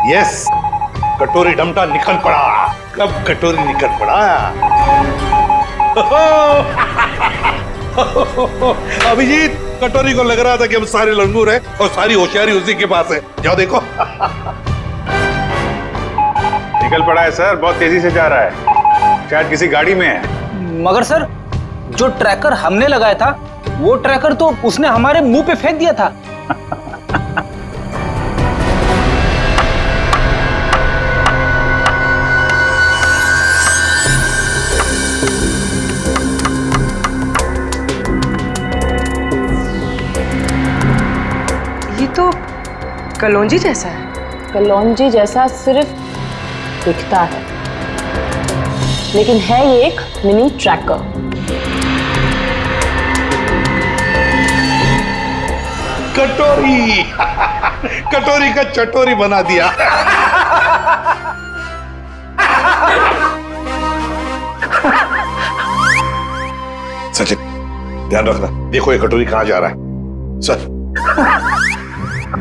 Yes, कटोरी डमटा निकल पड़ा। कब कटोरी निकल पड़ा? अभिजीत, कटोरी को लग रहा था कि हम सारे लंगूर हैं और सारी होशियारी उसी के पास है। जाओ देखो। निकल पड़ा है सर, बहुत तेजी से जा रहा है, शायद किसी गाड़ी में है। मगर सर, जो ट्रैकर हमने लगाया था वो ट्रैकर तो उसने हमारे मुंह पे फेंक दिया था। ये तो कलौंजी जैसा है। कलौंजी जैसा सिर्फ दिखता है, लेकिन है ये एक मिनी ट्रैकर। कटोरी कटोरी का चटोरी बना दिया। सचिन, ध्यान रखना, देखो ये कटोरी कहां जा रहा है। सर,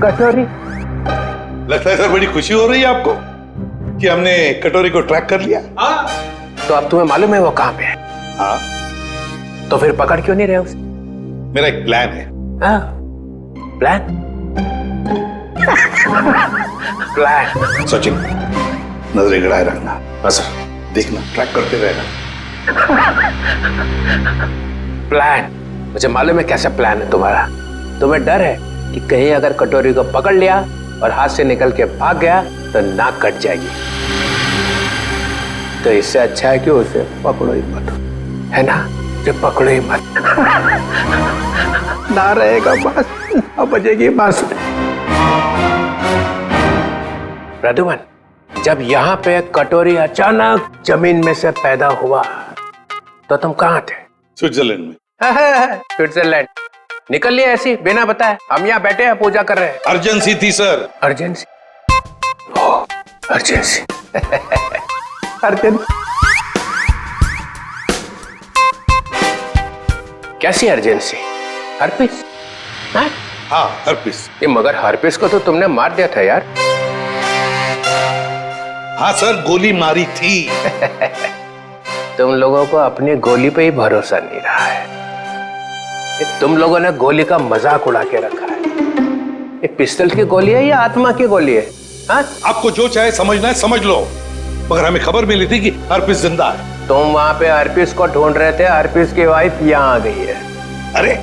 कटोरी? लगता है सर बड़ी खुशी हो रही है आपको कि हमने कटोरी को ट्रैक कर लिया। तो अब तुम्हें मालूम है वो कहां पे है? हाँ, तो फिर पकड़ क्यों नहीं रहे उसे? मेरा एक प्लान है। हाँ, प्लान? प्लान? सचिन, नजरें गड़ाए रखना। हाँ सर, देखना, ट्रैक करते रहना। प्लान? मुझे मालूम है कैसा प्लान है तुम्हारा। तुम्हें डर है कि कहीं अगर कटोरी को पकड़ लिया और हाथ से निकल के भाग गया तो नाक कट जाएगी। तो इससे अच्छा है कि उसे पकड़ो ही मत, है ना? उसे पकड़ो ही मत। ना रहेगा बस, अब बजेगी बांस। प्रद्युमन, जब यहाँ पे कटोरी अचानक जमीन में से पैदा हुआ तो तुम कहाँ थे? स्विट्जरलैंड में। स्विट्जरलैंड? निकल लिए ऐसी बिना बताए? हम यहाँ बैठे हैं, पूजा कर रहे हैं। अर्जेंसी थी सर। अर्जेंसी? अर्जेंसी। अर्जेंसी? कैसी अर्जेंसी? हर्पिस? हाँ, हर्पिस। ये मगर हर्पिस को तो तुमने मार दिया था यार। हाँ सर, गोली मारी थी। तुम लोगों को अपनी गोली पे ही भरोसा नहीं रहा है। तुम लोगों ने गोली का मजाक उड़ा के रखा है। ये पिस्टल की गोली है या आत्मा की गोली है? हाँ? आपको जो चाहे समझना है समझ लो, मगर हमें खबर मिली थी कि हर्पिस जिंदा है। तुम वहां पे हर्पिस को ढूंढ रहे थे, हर्पिस की वाइफ यहाँ आ गई है। अरे,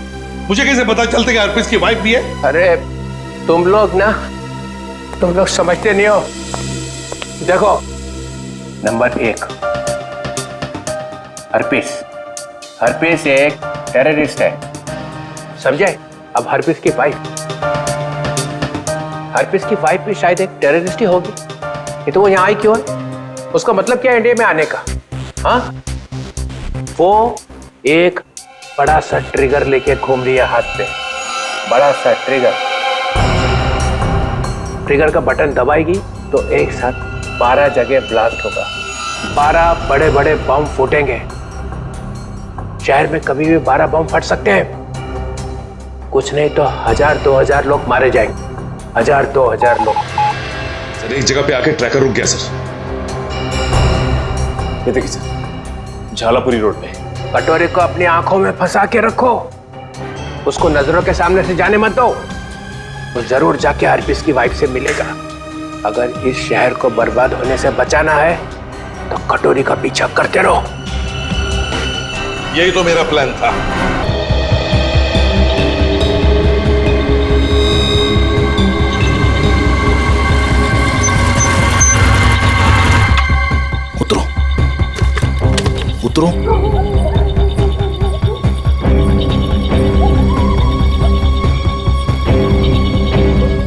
मुझे कैसे पता चलता कि हर्पिस की वाइफ भी है? अरे तुम लोग समझते नहीं हो। देखो, नंबर 1, हर्पिस एक टेररिस्ट है, समझे? अब हर्पिस की वाइफ भी शायद एक टेररिस्ट ही होगी। ये तो वो यहाँ आई क्यों है? उसका मतलब क्या है इंडिया में आने का? हाँ, वो एक बड़ा सा ट्रिगर लेके घूम रही है हाथ पे। बड़ा सा ट्रिगर का बटन दबाएगी तो एक साथ 12 जगह ब्लास्ट होगा। 12 बड़े बड़े बम फूटेंगे। शहर में कभी भी 12 बम फट सकते हैं। कुछ नहीं तो 1000-2000 लोग मारे जाएंगे। 1000-2000 लोग। सर, एक जगह पे आके ट्रैकर रुक गया सर। ये देखिए सर, झालापुरी रोड पे। कटोरी को अपनी आंखों में फंसा के रखो, उसको नजरों के सामने से जाने मत दो। वो जरूर जाके हर्पिस की वाइफ से मिलेगा। अगर इस शहर को बर्बाद होने से बचाना है तो कटोरी का पीछा करते रहो। यही तो मेरा प्लान था। उतरो, उतरो।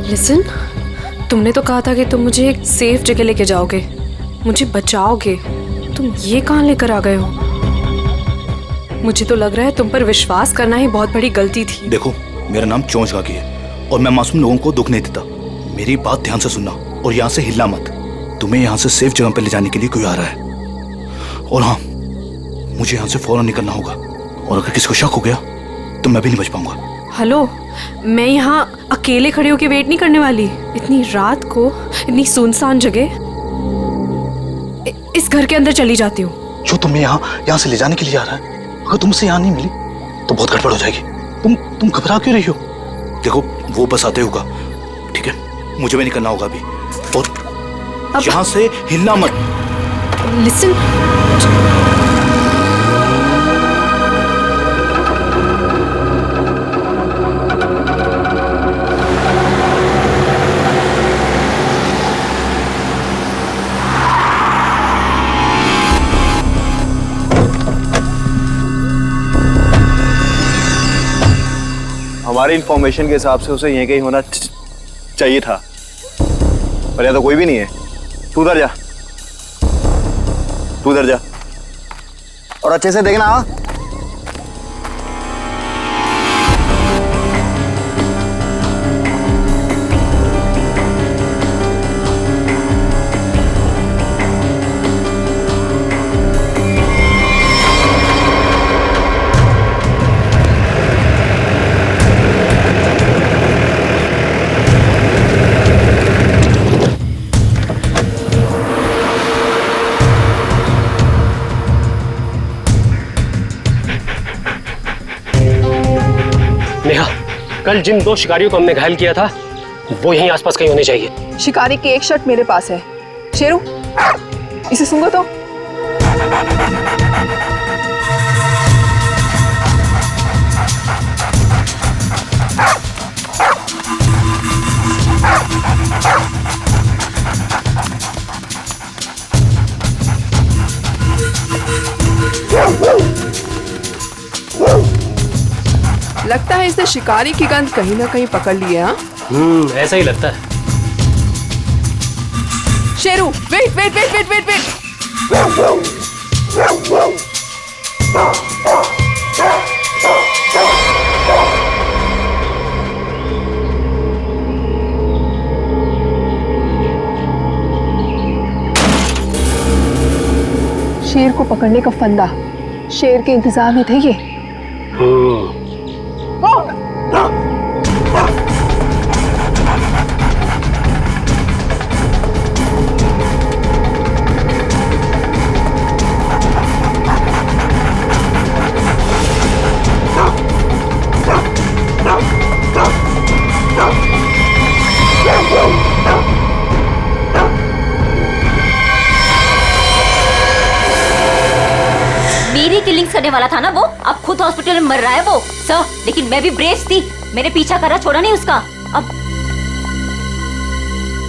लिसन, तुमने तो कहा था कि तुम मुझे एक सेफ जगह लेके जाओगे, मुझे बचाओगे। तुम ये कहाँ लेकर आ गए हो? मुझे तो लग रहा है तुम पर विश्वास करना ही बहुत बड़ी गलती थी। देखो, मेरा नाम चोंच गागी है और मैं मासूम लोगों को दुख नहीं देता। मेरी बात ध्यान से सुनना और यहाँ से हिलना मत। तुम्हें यहाँ से सेफ जगह पर ले जाने के लिए कोई आ रहा है। और हाँ, मुझे यहाँ से फौरन निकलना होगा और अगर किसी को शक हो गया तो मैं भी नहीं बच पाऊंगा। हेलो, मैं यहाँ अकेले खड़े होके वेट नहीं करने वाली। इतनी रात को इतनी सुनसान जगह, इस घर के अंदर चली जाती हूँ। जो तुम्हें यहाँ से ले जाने के लिए आ रहा है, अगर तुमसे यहाँ नहीं मिली तो बहुत गड़बड़ हो जाएगी। तुम घबरा क्यों रही हो? देखो वो बस आते होगा, ठीक है? मुझे भी निकलना होगा अभी, और यहाँ से हिलना मत। लिसन, हमारी इंफॉर्मेशन के हिसाब से उसे यहीं कहीं होना चाहिए था, पर यहाँ तो कोई भी नहीं है। तू उधर जा, तू उधर जा और अच्छे से देखना। हाँ, नेहा, कल जिन 2 शिकारियों को हमने घायल किया था वो यहीं आसपास कहीं होने चाहिए। शिकारी की एक शर्ट मेरे पास है। शेरू, इसे सूंघो तो। लगता है इसने शिकारी की गंध कहीं ना कहीं पकड़ ली है। हाँ, ऐसा ही लगता है। Sheru, wait wait wait wait wait wait. शेर को पकड़ने का फंदा, शेर के इंतजार में थे ये। मेरी किलिंग्स करने वाला था ना वो, अब खुद हॉस्पिटल में मर रहा है वो सर। लेकिन मैं भी ब्रेव थी, मैंने पीछा करा, छोड़ा नहीं उसका। अब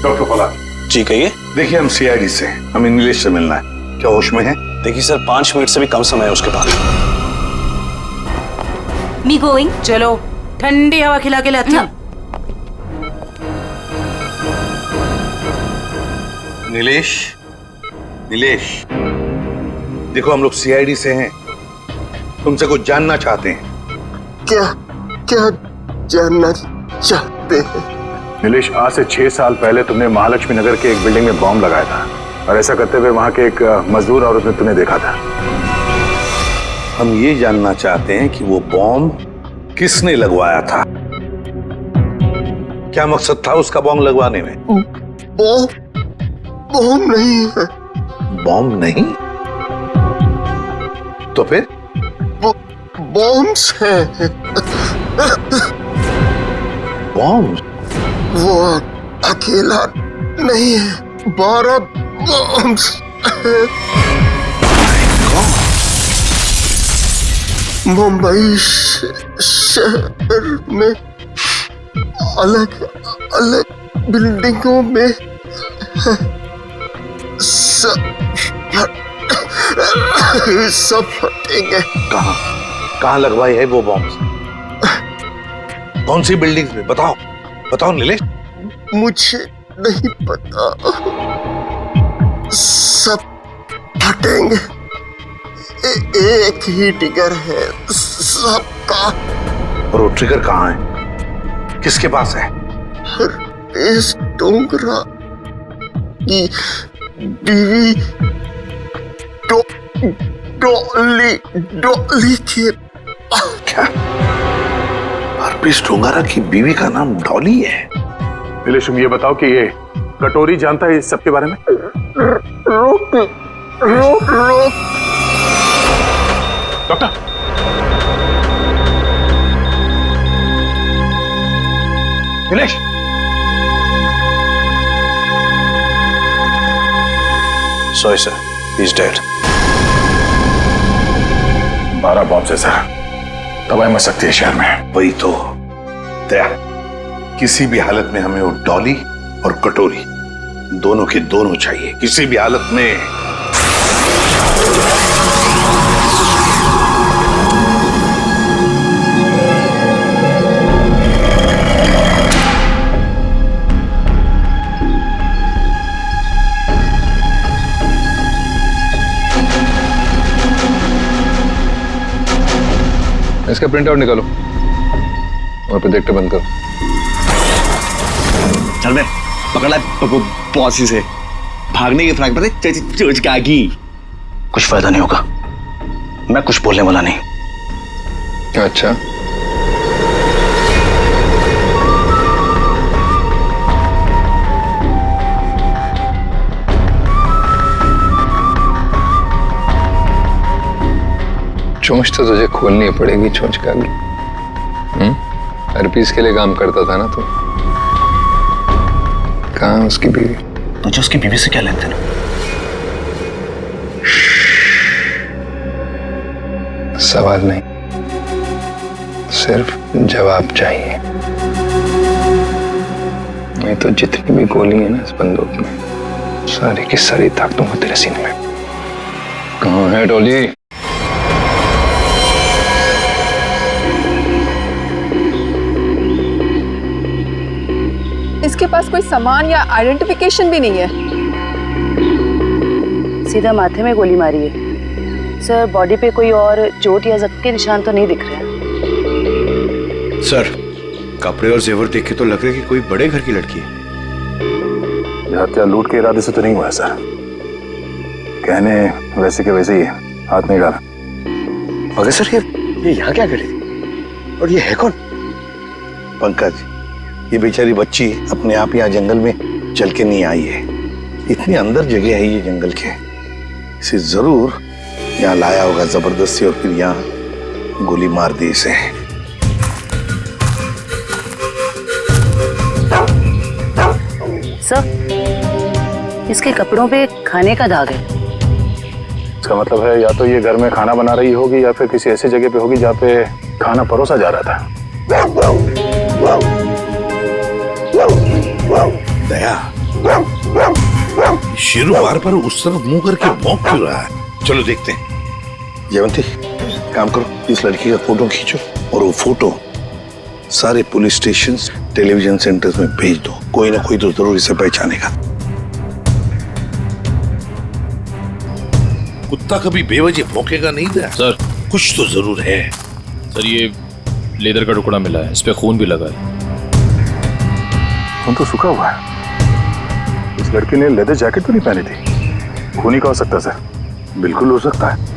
डॉक्टर फलान जी कहिए। देखिए, हम सीआईडी से, हमें नीलेश से मिलना है। क्या होश में है? देखिए सर, 5 मिनट से भी कम समय है उसके पास। Me going. चलो ठंडी हवा खिला के लाती हूँ। नीलेश, नीलेश, देखो हम लोग सीआईडी से हैं, तुमसे कुछ जानना चाहते हैं। क्या क्या जानना चाहते हैं? नीलेश, आज से 6 साल पहले तुमने महालक्ष्मी नगर के एक बिल्डिंग में बॉम्ब लगाया था, और ऐसा करते हुए वहां के एक मजदूर औरत ने तुम्हें देखा था। हम ये जानना चाहते हैं कि वो बॉम्ब किसने लगवाया था, क्या मकसद था उसका बॉम्ब लगवाने में? बॉम्ब नहीं है। बॉम्ब नहीं तो फिर? बॉम्ब्स हैं। बॉम्ब? वो अकेला नहीं है, 12 बॉम्ब्स हैं। मुंबई शहर में अलग अलग बिल्डिंगों में सब फटेंगे। कहाँ लगवाई है वो बॉम्ब? कौन सी बिल्डिंग में? बताओ बताओ नीलेश। मुझे नहीं पता, सब फटेंगे। एक ही ट्रिगर है सबका। और वो ट्रिगर कहाँ है, किसके पास है? इस डोंगरा की बीवी डॉली के। क्या? और हरप्रीत डोंगरा की बीवी का नाम डॉली है। नीलेश, तुम ये बताओ कि ये कटोरी जानता है इस सब के बारे में? रोक रोक रोक। Doctor, Nilesh, sorry sir, he is dead. 12 bomb से सर, तबाही मच सकती है शहर में। वही तो दया, किसी भी हालत में हमें वो डॉली और कटोरी दोनों के दोनों चाहिए, किसी भी हालत में। इसका प्रिंट आउट निकालो और प्रोजेक्टर बंद करो। चल बे, पकड़ ला पॉसी से। भागने की फ्रैक पर चोच का आगी। कुछ फायदा नहीं होगा, मैं कुछ बोलने वाला नहीं। अच्छा, चोंच तो तुझे खोलनी पड़ेगी, चोंच का भी। हरपीस के लिए काम करता था ना तू? कहाँ उसकी बीवी? तुझे उसकी बीवी से क्या लेन देन? सवाल नहीं, सिर्फ जवाब चाहिए। नहीं तो जितनी भी गोली है ना इस बंदूक में, सारी की सारी ताक दूंगा तेरे सीने में। कहाँ है डॉली? इसके पास कोई सामान या आइडेंटिफिकेशन भी नहीं है। सीधा माथे में गोली मारी है सर। बॉडी पे कोई और चोट या जख्म के निशान तो नहीं दिख रहे। सर, कपड़े और जेवर देख के तो लग रहा है कि कोई बड़े घर की लड़की है। यह हत्या लूट के इरादे से तो नहीं हुआ सर। कहने वैसे के वैसे ही है, हाथ नहीं डाला। मगर सर, ये यहाँ क्या करे? और ये है कौन? पंकज, ये बेचारी बच्ची अपने आप यहाँ जंगल में चल के नहीं आई है। इतनी अंदर जगह है ये जंगल के, इसे जरूर यहाँ लाया होगा जबरदस्ती और फिर यहाँ गोली मार दी इसे। सर, इसके कपड़ों पे खाने का दाग है। इसका मतलब है या तो ये घर में खाना बना रही होगी या फिर किसी ऐसी जगह पे होगी जहाँ पे खाना परोसा जा रहा था। दया, शेरू बार बार उस तरफ मुंह करके भौंक क्यों रहा है? चलो देखते हैं। जयवंती, काम करो, इस लड़की का फोटो खींचो और वो फोटो सारे पुलिस स्टेशन, टेलीविजन सेंटर्स में भेज दो। कोई ना कोई तो जरूर इसे पहचानेगा। कुत्ता कभी बेवजह भौंकेगा नहीं दया। सर, कुछ तो जरूर है। सर, ये लेदर का टुकड़ा मिला है, इस पे खून भी लगा है। खून तो सूखा हुआ है। इस लड़की ने लेदर जैकेट तो नहीं पहनी थी। खून ही का हो सकता सर? बिल्कुल हो सकता है।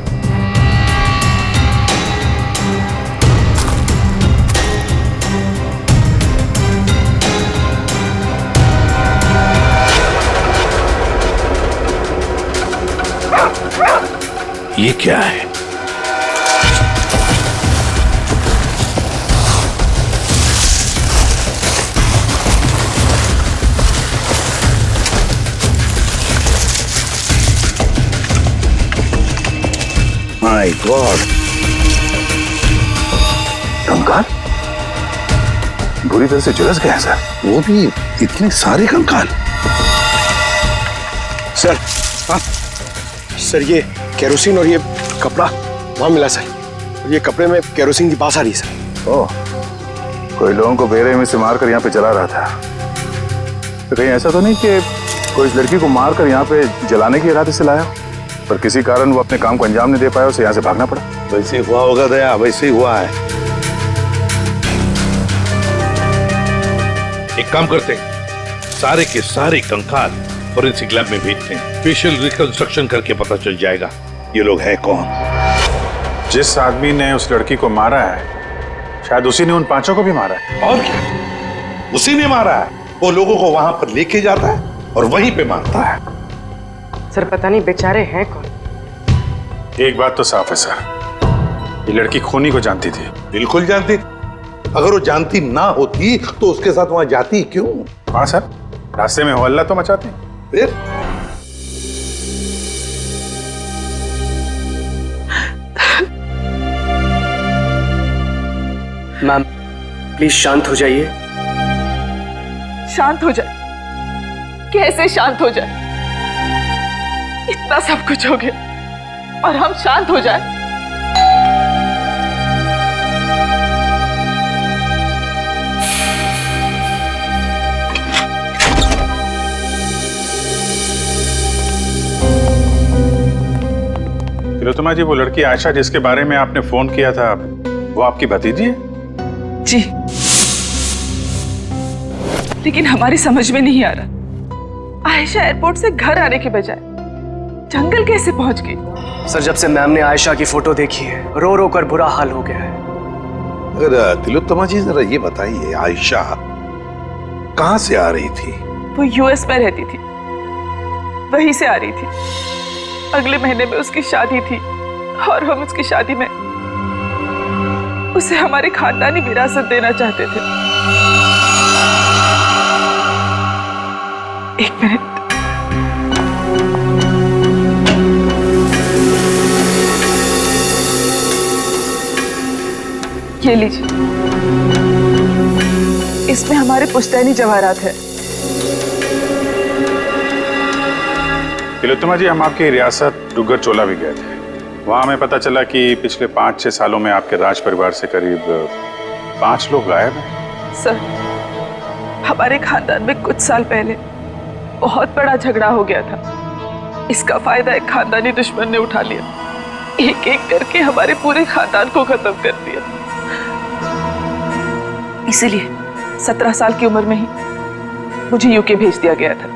ये क्या है? माय गॉड, कंकाल बुरी तरह से झुलस गए हैं सर। वो भी इतने सारे कंकाल। सर, हाँ सर, ये केरोसिन और ये कपड़ा वहां मिला सर। ये कपड़े में केरोसिन की बास आ रही है सर। ओह, कोई लोगों को बेरहमी में से मारकर यहाँ पे जला रहा था। तो कहीं ऐसा तो नहीं कि कोई इस लड़की को मारकर यहाँ पे जलाने के इरादे से लाया, पर किसी कारण वो अपने काम को अंजाम नहीं दे पाया, उसे यहाँ से भागना पड़ा? वैसे ही हुआ होगा दया, वैसे ही हुआ है। एक काम करते हैं, सारे के सारे कंकाल फोरेंसिक लैब में भेजते हैं। फेशियल रिकंस्ट्रक्शन करके पता चल जाएगा ये लोग है कौन। जिस आदमी ने उस लड़की को मारा है शायद उसी ने उन 5 को भी मारा है। और क्या, उसी ने मारा है। वो लोगों को वहां पर लेके जाता है और वहीं पे मारता है। सर पता नहीं बेचारे हैं कौन। एक बात तो साफ है सर, ये लड़की खूनी को जानती थी। बिल्कुल जानती थी। अगर वो जानती ना होती तो उसके साथ वहां जाती क्यों? हाँ सर, रास्ते में हल्ला तो मचाती। फिर मैम प्लीज शांत हो जाइए। शांत हो जाए? कैसे शांत हो जाए? इतना सब कुछ हो गया और हम शांत हो जाए? तिलोत्तमा जी, वो लड़की आयशा जिसके बारे में आपने फोन किया था, वो आपकी भतीजी है? जी, लेकिन हमारी समझ में नहीं आ रहा, आयशा एयरपोर्ट से घर आने के बजाय जंगल कैसे पहुंच गई? सर जब से मैम ने आयशा की फोटो देखी है, रो रो कर बुरा हाल हो गया है। अगर तिलोत्तमा जी जरा ये बताइए, आयशा कहां से आ रही थी? वो यूएस में रहती थी, वहीं से आ रही थी। अगले महीने में उसकी शादी थी और हम उसकी शादी में उसे हमारी खानदानी विरासत देना चाहते थे। एक मिनट, ये लीजिए, इसमें हमारे पुश्तैनी जवाहरात है। तिलोत्तमा जी, हम आपकी रियासत डुग्गर चोला भी गए थे। वहां हमें पता चला कि पिछले 5-6 सालों में आपके राज परिवार से करीब 5 लोग गायब हैं। सर, हमारे खानदान में कुछ साल पहले बहुत बड़ा झगड़ा हो गया था। इसका फायदा एक खानदानी दुश्मन ने उठा लिया, एक एक करके हमारे पूरे खानदान को खत्म कर दिया। इसीलिए 17 साल की उम्र में ही मुझे यूके भेज दिया गया था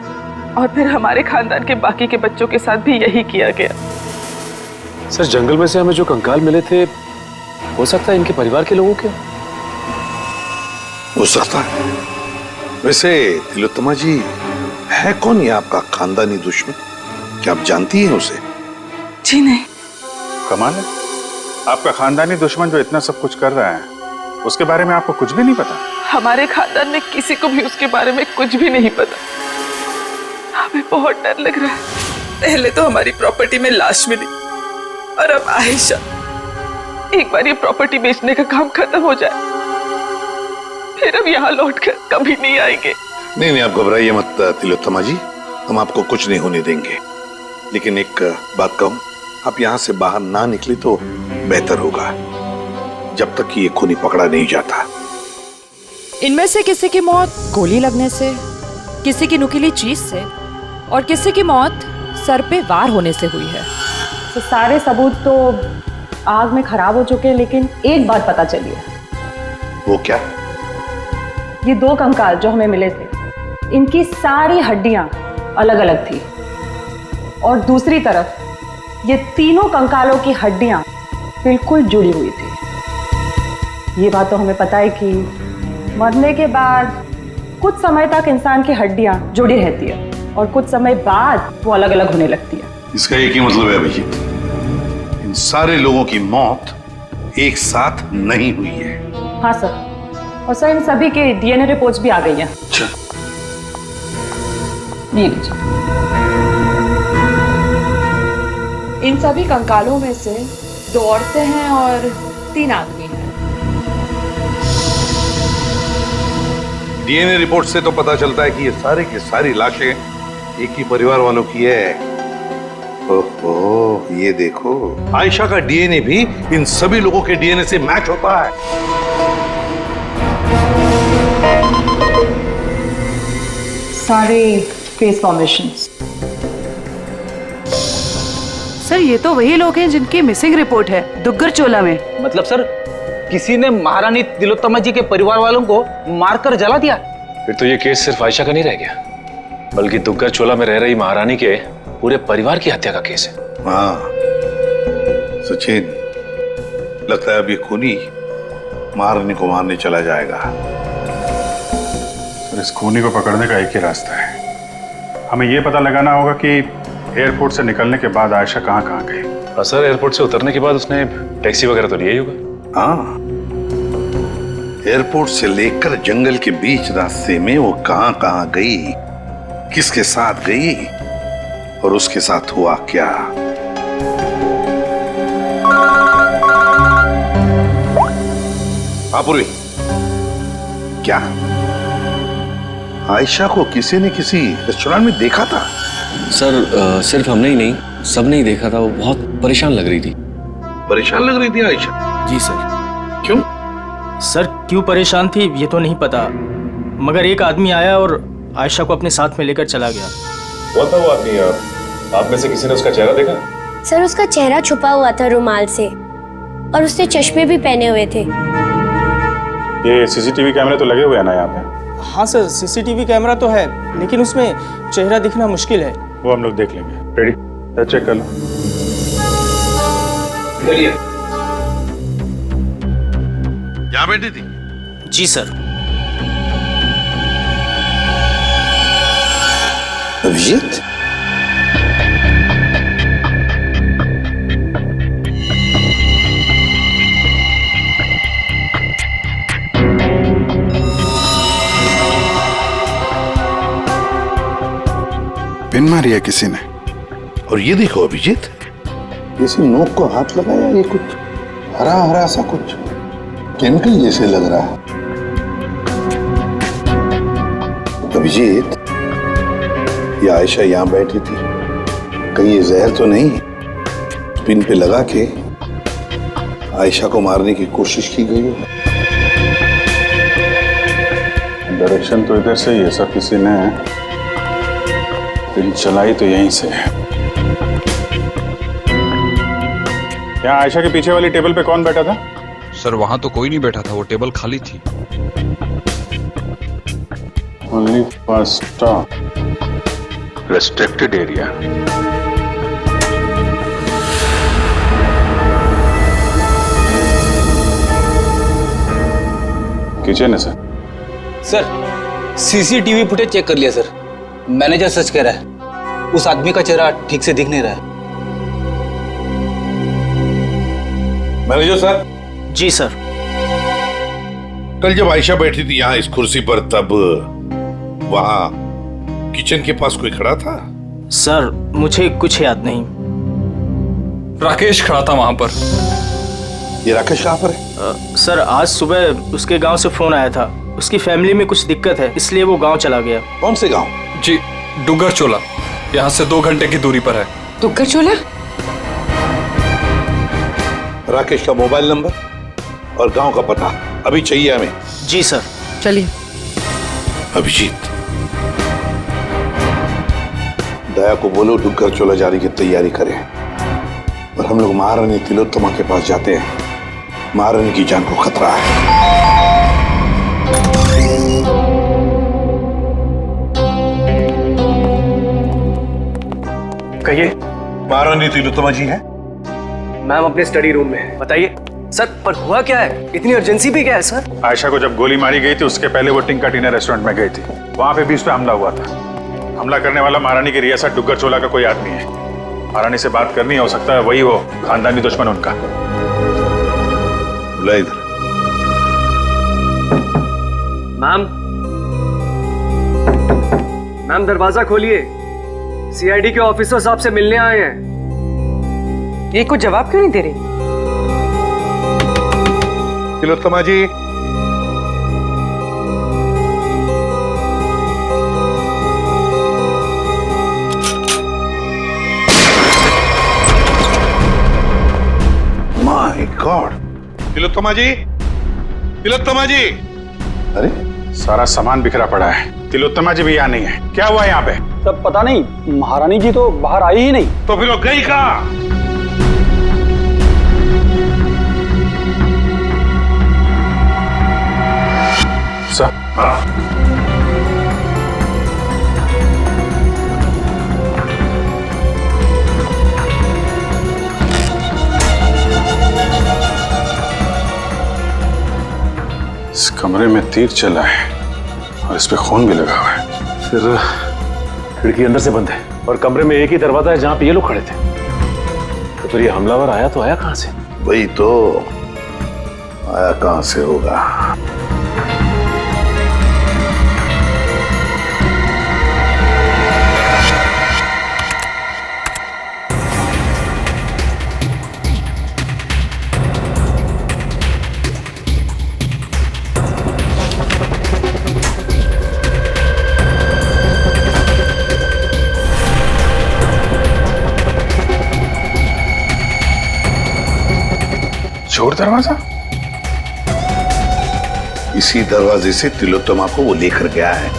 और फिर हमारे खानदान के बाकी के बच्चों के साथ भी यही किया गया। सर जंगल में से हमें जो कंकाल मिले थे, हो सकता है इनके परिवार के लोगों के? हो सकता है। वैसे तिलोत्तमा जी, है कौन ये आपका खानदानी दुश्मन? क्या आप जानती हैं उसे? जी नहीं। कमाल है, आपका खानदानी दुश्मन जो इतना सब कुछ कर रहा है, उसके बारे में आपको कुछ भी नहीं पता? हमारे खानदान में किसी को भी उसके बारे में कुछ भी नहीं पता। हमें बहुत डर लग रहा है। पहले तो हमारी प्रॉपर्टी में लाश मिली और अब आयशा। एक बार ये प्रॉपर्टी बेचने का काम खत्म हो जाए, फिर हम यहाँ लौटकर कभी नहीं आएंगे। नहीं, आप घबराइए मत तिलोत्तमा जी, हम आपको कुछ नहीं होने देंगे। लेकिन एक बात कहूं, आप यहाँ से बाहर ना निकले तो बेहतर होगा, जब तक कि ये खूनी पकड़ा नहीं जाता। इनमें से किसी की मौत गोली लगने से, किसी की नुकीली चीज से और किसी की मौत सर पे वार होने से हुई है। तो सारे सबूत तो आग में खराब हो चुके हैं, लेकिन एक बात पता चली है। वो क्या? ये 2 कंकाल जो हमें मिले थे, इनकी सारी हड्डियां अलग अलग थी और दूसरी तरफ ये तीनों कंकालों की हड्डियां बिल्कुल जुड़ी हुई थी। ये बात तो हमें पता है कि मरने के बाद कुछ समय तक इंसान की हड्डियां जुड़ी रहती है और कुछ समय बाद वो अलग अलग होने लगती है। इसका एक ही मतलब है अभिजीत, इन सारे लोगों की मौत एक साथ नहीं हुई है। हाँ सर, और सर इन सभी के डीएनए रिपोर्ट्स भी आ गई हैं। अच्छा, ये लीजिए। इन सभी कंकालों में से 2 औरतें हैं और 3 आदमी हैं। डीएनए रिपोर्ट से तो पता चलता है कि ये सारे की सारी लाशें एक ही परिवार वालों की है। ओहो, ये देखो, आयशा का डीएनए भी इन सभी लोगों के डीएनए से मैच होता है। सारे फेस फॉर्मेशंस। सर ये तो वही लोग हैं जिनकी मिसिंग रिपोर्ट है दुग्गर चोला में। मतलब सर, किसी ने महारानी तिलोत्तमा जी के परिवार वालों को मारकर जला दिया? फिर तो ये केस सिर्फ आयशा का नहीं रह गया, बल्कि दुग्गर चोला में रह रही महारानी के पूरे परिवार की हत्या का केस है। हाँ सचिन, लगता है अब ये खूनी मारने को मारने चला जाएगा। सर, इस खूनी को पकड़ने का एक ही रास्ता है। हमें यह पता लगाना होगा कि एयरपोर्ट से निकलने के बाद आयशा कहाँ कहाँ गई। सर, एयरपोर्ट से उतरने के बाद उसने टैक्सी वगैरह तो लिया ही होगा। हाँ, एयरपोर्ट से लेकर जंगल के बीच रास्ते में वो कहाँ कहाँ गई, किसके साथ गई और उसके साथ हुआ क्या। पूर्वी, क्या आयशा को किसी ने किसी रेस्टोरेंट में देखा था? सर सिर्फ हमने ही नहीं, सबने ही देखा था। वो बहुत परेशान लग रही थी। परेशान लग रही थी आयशा? जी सर। क्यों? सर क्यों परेशान थी ये तो नहीं पता, मगर एक आदमी आया और आयशा को अपने साथ में लेकर चला गया। कौन था वो आदमी? आप में से किसी ने उसका चेहरा देखा? सर उसका चेहरा छुपा हुआ था रुमाल से और उसने चश्मे भी पहने हुए थे। ये सीसीटीवी कैमरे तो लगे हुए हैं ना यहाँ पे? हाँ सर, सीसीटीवी कैमरा तो है, लेकिन उसमें चेहरा दिखना मुश्किल है। वो हम लोग देख लेंगे। रेडी? चेक कर लो। चलिए। यहाँ बैठी थी? जी सर। अभिजीत? पिन मारी है किसी ने। और ये देखो अभिजीत, किसी नोक को हाथ लगाया, ये कुछ हरा हरा सा कुछ केमिकल जैसे लग रहा है। अभिजीत, ये आयशा यहाँ बैठी थी, कहीं ये जहर तो नहीं पिन पे लगा के आयशा को मारने की कोशिश की गई है? डायरेक्शन तो इधर से ही है सर, किसी ने पिन चलाई तो यहीं से है। यहाँ आयशा के पीछे वाली टेबल पे कौन बैठा था? सर वहां तो कोई नहीं बैठा था, वो टेबल खाली थी। Only first stop restricted area. Kitchen है sir. Sir CCTV footage check कर लिया सर। मैनेजर सच कह रहा है, उस आदमी का चेहरा ठीक से दिख नहीं रहा है। Manager sir. जी सर। कल जब आयशा बैठी थी यहाँ इस कुर्सी पर, तब वहां किचन के पास कोई खड़ा था? सर मुझे कुछ याद नहीं। राकेश खड़ा था वहां पर। ये राकेश कहाँ पर है? सर आज सुबह उसके गांव से फोन आया था, उसकी फैमिली में कुछ दिक्कत है, इसलिए वो गांव चला गया। कौन से गांव? जी डुगर चोला, यहाँ से 2 घंटे की दूरी पर है। डुगर चोला? राकेश का मोबाइल नंबर और गांव का पता अभी चाहिए हमें। जी सर। चलिए। अभिजीत, दया को बोलो डुगर चोला जाने की तैयारी करें और हम लोग महारानी तिलोत्तमा के पास जाते हैं। महारानी की जान को खतरा है। कहिए। महारानी तिलोत्तमा जी हैं? मैम अपने स्टडी रूम में है, बताइए। सर पर हुआ क्या है, इतनी अर्जेंसी भी क्या है सर? आयशा को जब गोली मारी गई थी उसके पहले वो टिंका टीना रेस्टोरेंट में गई थी, वहां पे भी उस पर हमला हुआ था। हमला करने वाला महारानी की रियासत डुगर चोला का कोई आदमी है। महारानी से बात करनी हो सकता है वही हो खानदानी दुश्मन उनका। बुला इधर। मैम दरवाजा खोलिए, सीआईडी के ऑफिसर साहब से मिलने आए हैं। ये कुछ जवाब क्यों नहीं दे रही? तिलोत्तमा जी। My god. तिलोत्तमा जी, तिलोत्तमा जी। अरे सारा सामान बिखरा पड़ा है, तिलोत्तमा जी भी यहाँ नहीं है। क्या हुआ यहाँ पे? सब पता नहीं, महारानी जी तो बाहर आई ही नहीं। तो फिर वो गई कहाँ? सर कमरे में तीर चला है और इस पे खून भी लगा हुआ है। फिर खिड़की अंदर से बंद है और कमरे में एक ही दरवाजा है जहां पे ये लोग खड़े थे। तो फिर ये हमलावर आया तो आया कहां से? वही तो, आया कहां से होगा? चोर दरवाजा? इसी दरवाजे से तिलोत्तमा को वो लेकर गया है।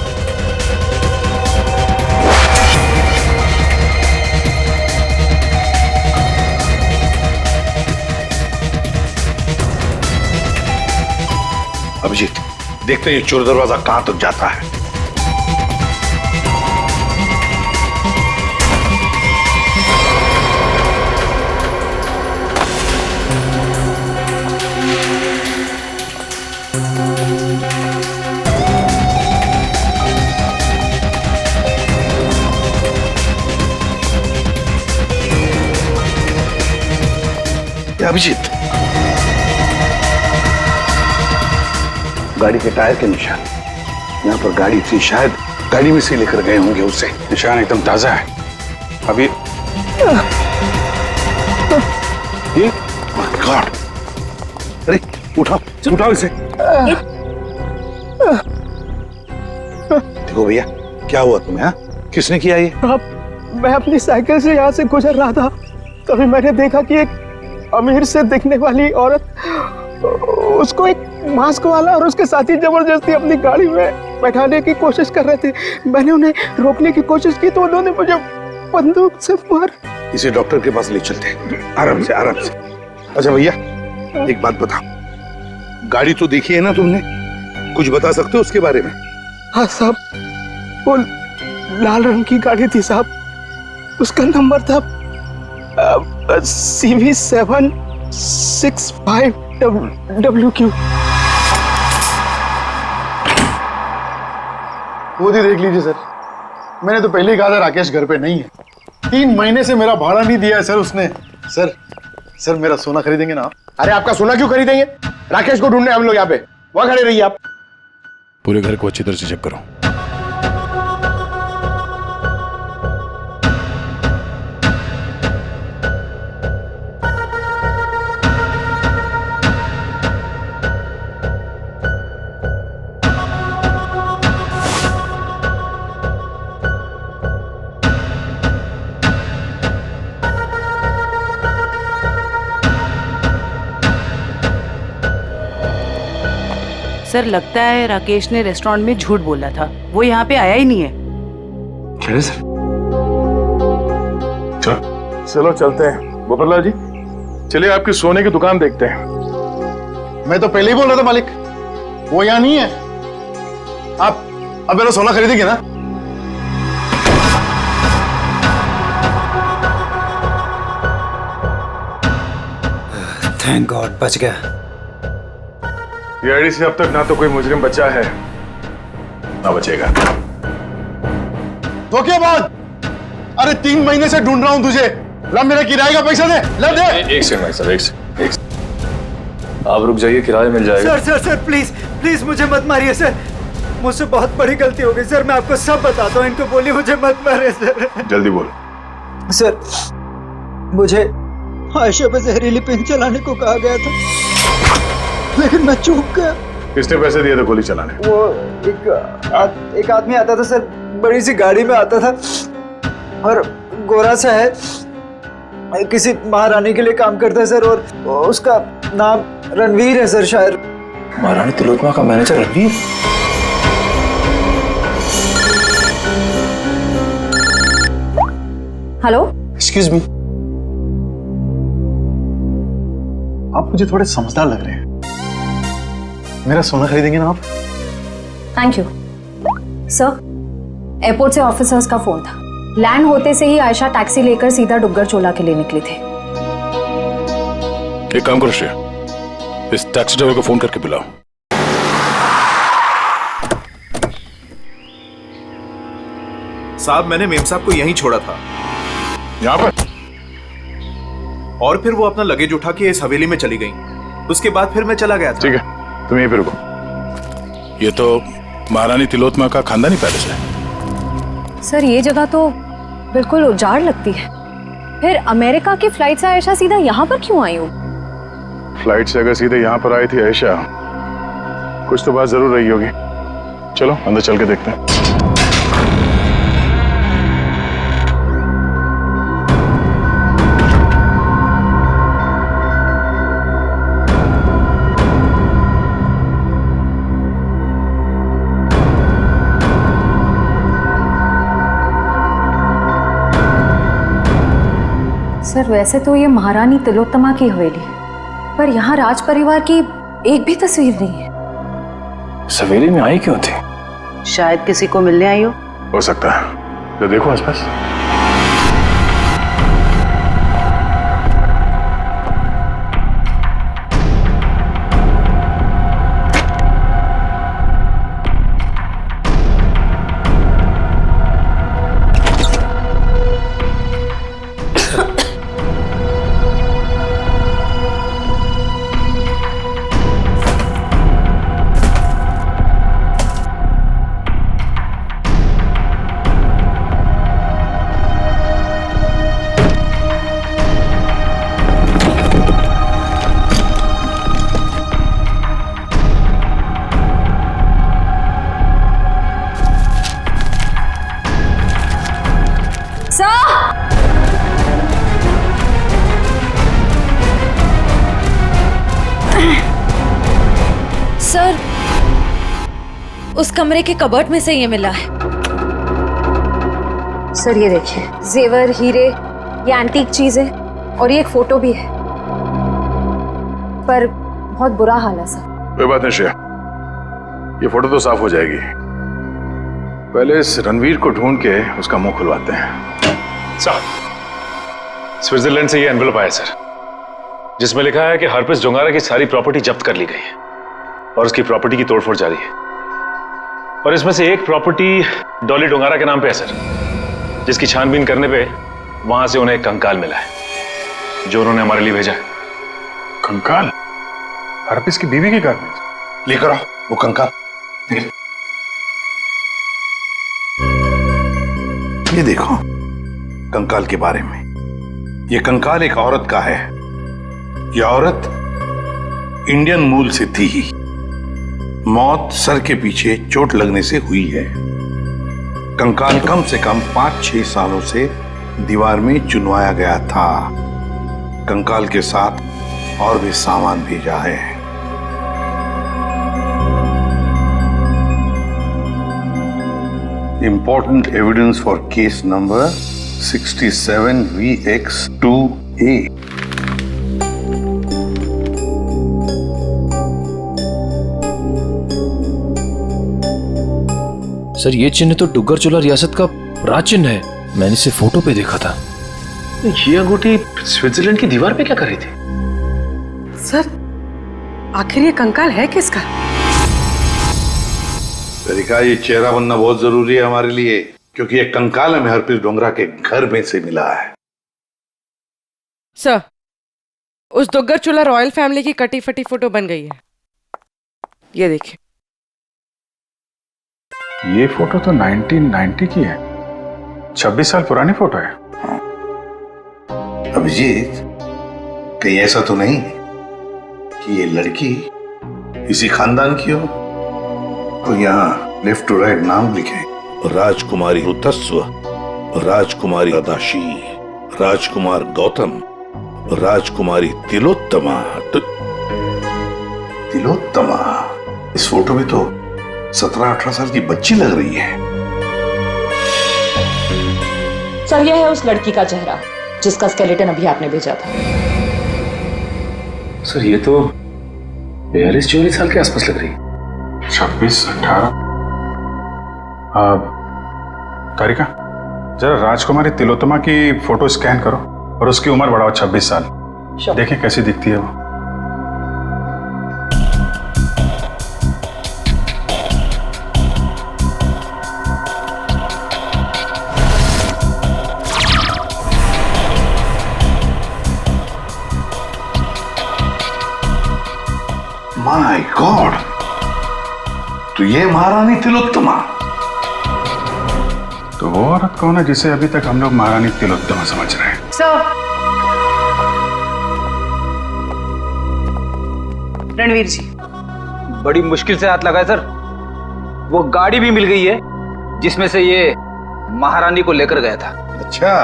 अभिजीत, देखते हैं ये चोर दरवाजा कहां तक जाता है। अभिजीत, गाड़ी के टायर के निशान यहाँ पर गाड़ी थी, शायद गाड़ी में से लेकर गए होंगे उसे। निशान एकदम ताजा है। अभी ये गॉड, अरे उठाओ उठाओ इसे। देखो भैया, क्या हुआ तुम्हें? हाँ, किसने किया ये? मैं अपनी साइकिल से यहाँ से गुजर रहा था, तभी मैंने देखा कि एक अमीर से दिखने वाली औरत, उसको एक मास्क वाला और उसके साथी जबरदस्ती अपनी गाड़ी में बैठाने की कोशिश कर रहे थे। मैंने उन्हें रोकने की कोशिश की तो उन्होंने मुझे बंदूक से मार। इसे डॉक्टर के पास ले चलते हैं, आराम से आराम से। अच्छा भैया, एक बात बताओ, गाड़ी तो देखी है ना तुमने, कुछ बता सकते हो उसके बारे में? हाँ साहब, वो लाल रंग की गाड़ी थी साहब, उसका नंबर था CV765WQ। खुद ही देख लीजिए सर, मैंने तो पहले ही कहा था राकेश घर पे नहीं है। 3 महीने से मेरा भाड़ा नहीं दिया है सर उसने। सर मेरा सोना खरीदेंगे ना आप? अरे आपका सोना क्यों खरीदेंगे? राकेश को ढूंढने हम लोग यहाँ पे, वहां खड़े रहिए आप। पूरे घर को अच्छी तरह से चेक करो। सर, लगता है राकेश ने रेस्टोरेंट में झूठ बोला था, वो यहाँ पे आया ही नहीं है। क्या सर? चलो चलते हैं। गोपाललाल जी, चलिए आपकी सोने की दुकान देखते हैं। मैं तो पहले ही बोल रहा था मालिक, वो यहाँ नहीं है। आप अब मेरा सोना खरीदेंगे ना? थैंक गॉड, बच गया। सीआईडी से अब तक ना तो कोई मुजरिम बचा है ना बचेगा। तो क्या बात? अरे 3 महीने से ढूंढ रहा हूं तुझे। ला मेरा किराए का पैसा दे, ला दे। एक सेकंड भाई साहब, एक सेकंड। आप रुक जाइए, किराया मिल जाएगा। सर प्लीज प्लीज मुझे मत मारिए सर, मुझसे बहुत बड़ी गलती हो गई सर, मैं आपको सब बताता हूँ। इनको बोलिए मुझे मत मारिए सर। जल्दी बोल। सर, मुझे आयशा पे जहरीली पिन चलाने को कहा गया था, लेकिन मैं चूक गया। किसने पैसे दिए थे गोली चलाने? वो एक आदमी आता था सर, बड़ी सी गाड़ी में आता था और गोरा सा है, किसी महारानी के लिए काम करता है सर, और उसका नाम रणवीर है सर शायद। महारानी तिलोत्तमा का manager Ranveer? Hello, excuse me. आप मुझे थोड़े समझदार लग रहे हैं। मेरा सोना खरीदेंगे ना आप? Thank you sir. एयरपोर्ट से ऑफिसर्स का फोन था, लैंड होते से ही आयशा टैक्सी लेकर सीधा डुग्गर चोला के लिए निकली थे। एक काम करो श्रेया, इस टैक्सी ड्राइवर को फोन करके बुलाओ। साहब मैंने मेम साहब को यहीं छोड़ा था। यहाँ पर? और फिर वो अपना लगेज उठा के इस हवेली में चली गई। उसके बाद फिर मैं चला गया था। ठीक है, तुम यहीं पे रुको। ये तो महारानी तिलोत्तमा का खानदानी पैलेस है। सर ये जगह तो बिल्कुल उजाड़ लगती है। फिर अमेरिका की फ्लाइट से आयशा सीधा यहाँ पर क्यों आई हो? फ्लाइट से अगर सीधे यहाँ पर आई थी आयशा, कुछ तो बात जरूर रही होगी। चलो अंदर चल के देखते हैं। सर वैसे तो ये महारानी तिलोत्तमा की हवेली है, पर यहाँ राज परिवार की एक भी तस्वीर नहीं है। इस हवेली में आई क्यों थी? शायद किसी को मिलने आई हो सकता है। तो देखो आसपास। सर उस कमरे के कबर्ड में से ये मिला है। सर ये देखिए, जेवर, हीरे, ये एंटीक चीजें और ये एक फोटो भी है, पर बहुत बुरा हाल है सर। कोई बात नहीं श्रेया, ये फोटो तो साफ हो जाएगी। पहले इस रणवीर को ढूंढ के उसका मुंह खुलवाते हैं। साहब स्विट्जरलैंड से ये एनवेलप आया सर, जिसमें लिखा है कि हरप्रिस डोंगारा की सारी प्रॉपर्टी जब्त कर ली गई है और उसकी प्रॉपर्टी की तोड़फोड़ जारी है। और इसमें से एक प्रॉपर्टी डॉली डोंगारा के नाम पे है सर, जिसकी छानबीन करने पे वहां से उन्हें एक कंकाल मिला है जो उन्होंने हमारे लिए भेजा है। कंकाल? हरप्रिस की बीवी के घर में? लेकर आओ वो कंकाल। ये देखो कंकाल के बारे में। ये कंकाल एक औरत का है। ये औरत इंडियन मूल से थी ही। मौत सर के पीछे चोट लगने से हुई है। कंकाल कम से कम 5-6 सालों से दीवार में चुनवाया गया था। कंकाल के साथ और भी सामान भेजा है। Important evidence for case number 67VX2A। Sir ये चिन्ह तो डुग्गर चोला रियासत का राज चिन्ह है। मैंने इसे फोटो पे देखा था। ये अंगूठी स्विट्जरलैंड की दीवार पे क्या कर रही थी? सर आखिर ये कंकाल है किसका? तरीका ये चेहरा बनना बहुत जरूरी है हमारे लिए, क्योंकि ये कंकाल हमें हरप्रिस डोंगरा के घर में से मिला है। सर उस दुग्गर चोला रॉयल फैमिली की कटी फटी फोटो बन गई है। ये देखिए। ये फोटो तो 1990 की है। 26 साल पुरानी फोटो है। अभिजीत, कहीं ऐसा तो नहीं कि ये लड़की इसी खानदान की हो? तो यहाँ लेफ्ट टू राइट नाम लिखे। राजकुमारी ऋतस्व, राजकुमारी अदाशी, राजकुमार गौतम, राजकुमारी तिलोत्तमा। तिलोत्तमा? इस फोटो में तो 17-18 साल की बच्ची लग रही है। सर यह है उस लड़की का चेहरा जिसका स्केलेटन अभी आपने भेजा था। सर ये तो 42-44 साल के आसपास लग रही है। 26-18। तारिका जरा राजकुमारी तिलोत्तमा की फोटो स्कैन करो और उसकी उम्र बढ़ाओ 26 साल। देखें कैसी दिखती है वो। माय गॉड, तो ये महारानी तिलोत्तमा। तो वो औरत कौन है जिसे अभी तक हम लोग महारानी तिलोत्तमा समझ रहे हैं? सर, रणवीर जी। बड़ी मुश्किल से हाथ लगा है सर। वो गाड़ी भी मिल गई है जिसमें से ये महारानी को लेकर गया था। अच्छा,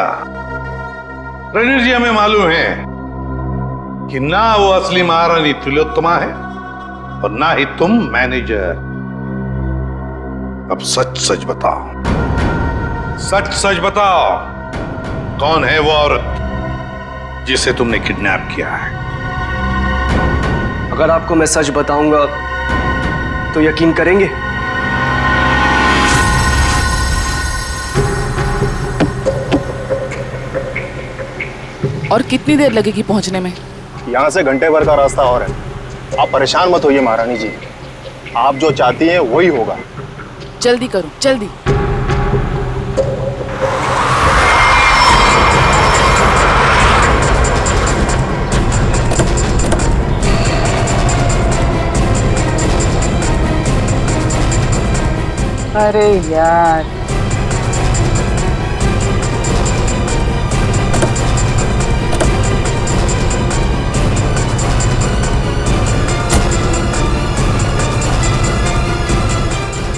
रणवीर जी, हमें मालूम है कि ना वो असली महारानी तिलोत्तमा है और ना ही तुम मैनेजर। अब सच सच बताओ, सच सच बताओ, कौन है वो औरत जिसे तुमने किडनैप किया है? अगर आपको मैं सच बताऊंगा तो यकीन करेंगे? और कितनी देर लगेगी पहुंचने में? यहाँ से घंटे भर का रास्ता और है। आप परेशान मत होइए महारानी जी, आप जो चाहती हैं वही होगा। जल्दी करो, जल्दी। अरे यार,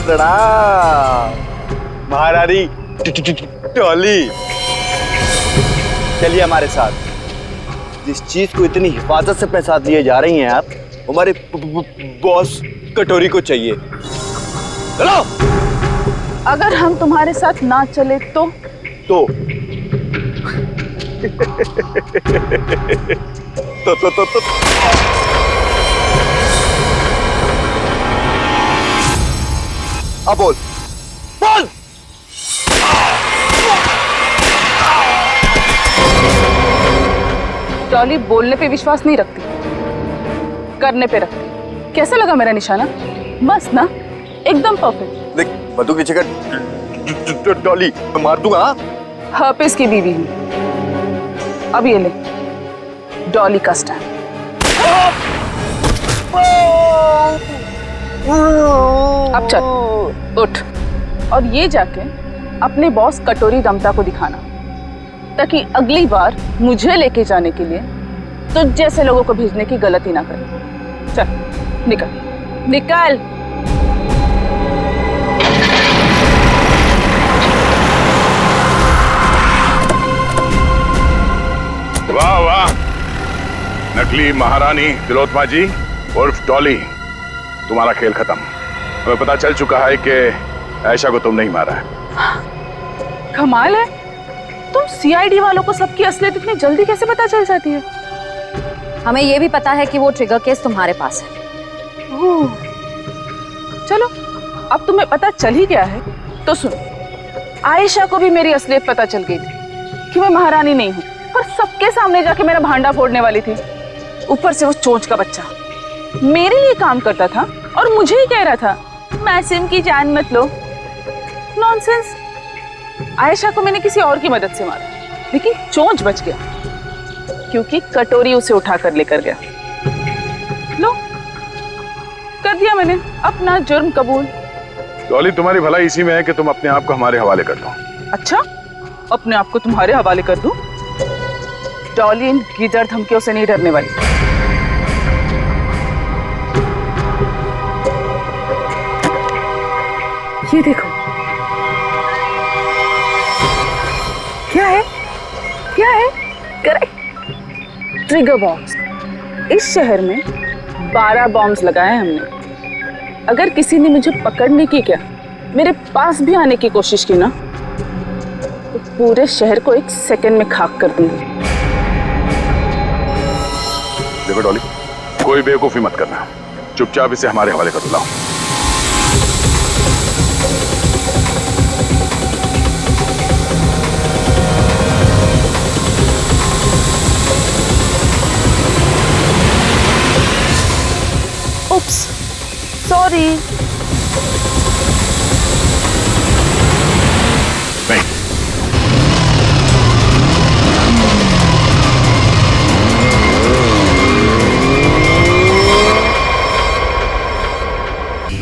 प्रणाम महारानी टॉली। चलिए हमारे साथ। जिस चीज को इतनी हिफाजत से अपने साथ लिए जा रही हैं आप, हमारे बॉस कटोरी को चाहिए। चलो। अगर हम तुम्हारे साथ ना चले तो? तो अब बोल बोल। टॉली बोलने पे विश्वास नहीं रखती, करने पे रखती। कैसा लगा मेरा निशाना? बस ना, एकदम परफेक्ट। देख, मधु की जगह डॉली मार दूंगा। हर्पिस की बीवी हूँ। अब ये ले डॉली का स्टैंड। अब चल, उठ और ये जाके अपने बॉस कटोरी रमता को दिखाना, ताकि अगली बार मुझे लेके जाने के लिए तुझ जैसे लोगों को भेजने की गलती ना करे। चल निकल, निकल। वाह वाह, नकली महारानी तिलोत्तमा जी उर्फ डॉली, तुम्हारा खेल खत्म। हमें पता चल चुका है कि आयशा को तुम नहीं मारा है। कमाल है, तुम सीआईडी वालों को सबकी असलियत इतनी जल्दी कैसे पता चल जाती है? हमें यह भी पता है कि वो ट्रिगर केस तुम्हारे पास है। चलो, अब तुम्हें पता चल ही गया है तो सुनो, आयशा को भी मेरी असलियत पता चल गई थी कि मैं महारानी नहीं हूँ, पर सबके सामने जाके मेरा भांडा फोड़ने वाली थी। ऊपर से वो चोंच का बच्चा मेरे लिए काम करता था और मुझे ही कह रहा था मासूम की जान मत लो। नॉनसेंस। आयशा को मैंने किसी और की मदद से मारा, लेकिन चोंच बच गया क्योंकि कटोरी उसे उठाकर लेकर गया। लो, कर दिया मैंने अपना जुर्म कबूल। डॉली, तुम्हारी भलाई इसी में है कि तुम अपने आप को हमारे हवाले कर दो। अच्छा, अपने आप को तुम्हारे हवाले कर दूं? डॉली इन गिदड़ धमकियों से नहीं डरने वाली। ये देखो, क्या है? क्या है? Correct, trigger bombs. इस शहर में 12 बॉम्ब्स लगाए हमने। अगर किसी ने मुझे पकड़ने की, क्या मेरे पास भी आने की कोशिश की ना, तो पूरे शहर को 1 सेकंड में खाक कर दूंगी। देखो डॉली, कोई बेवकूफी मत करना, चुपचाप इसे हमारे हवाले कर दो। लाओ। Oops, sorry.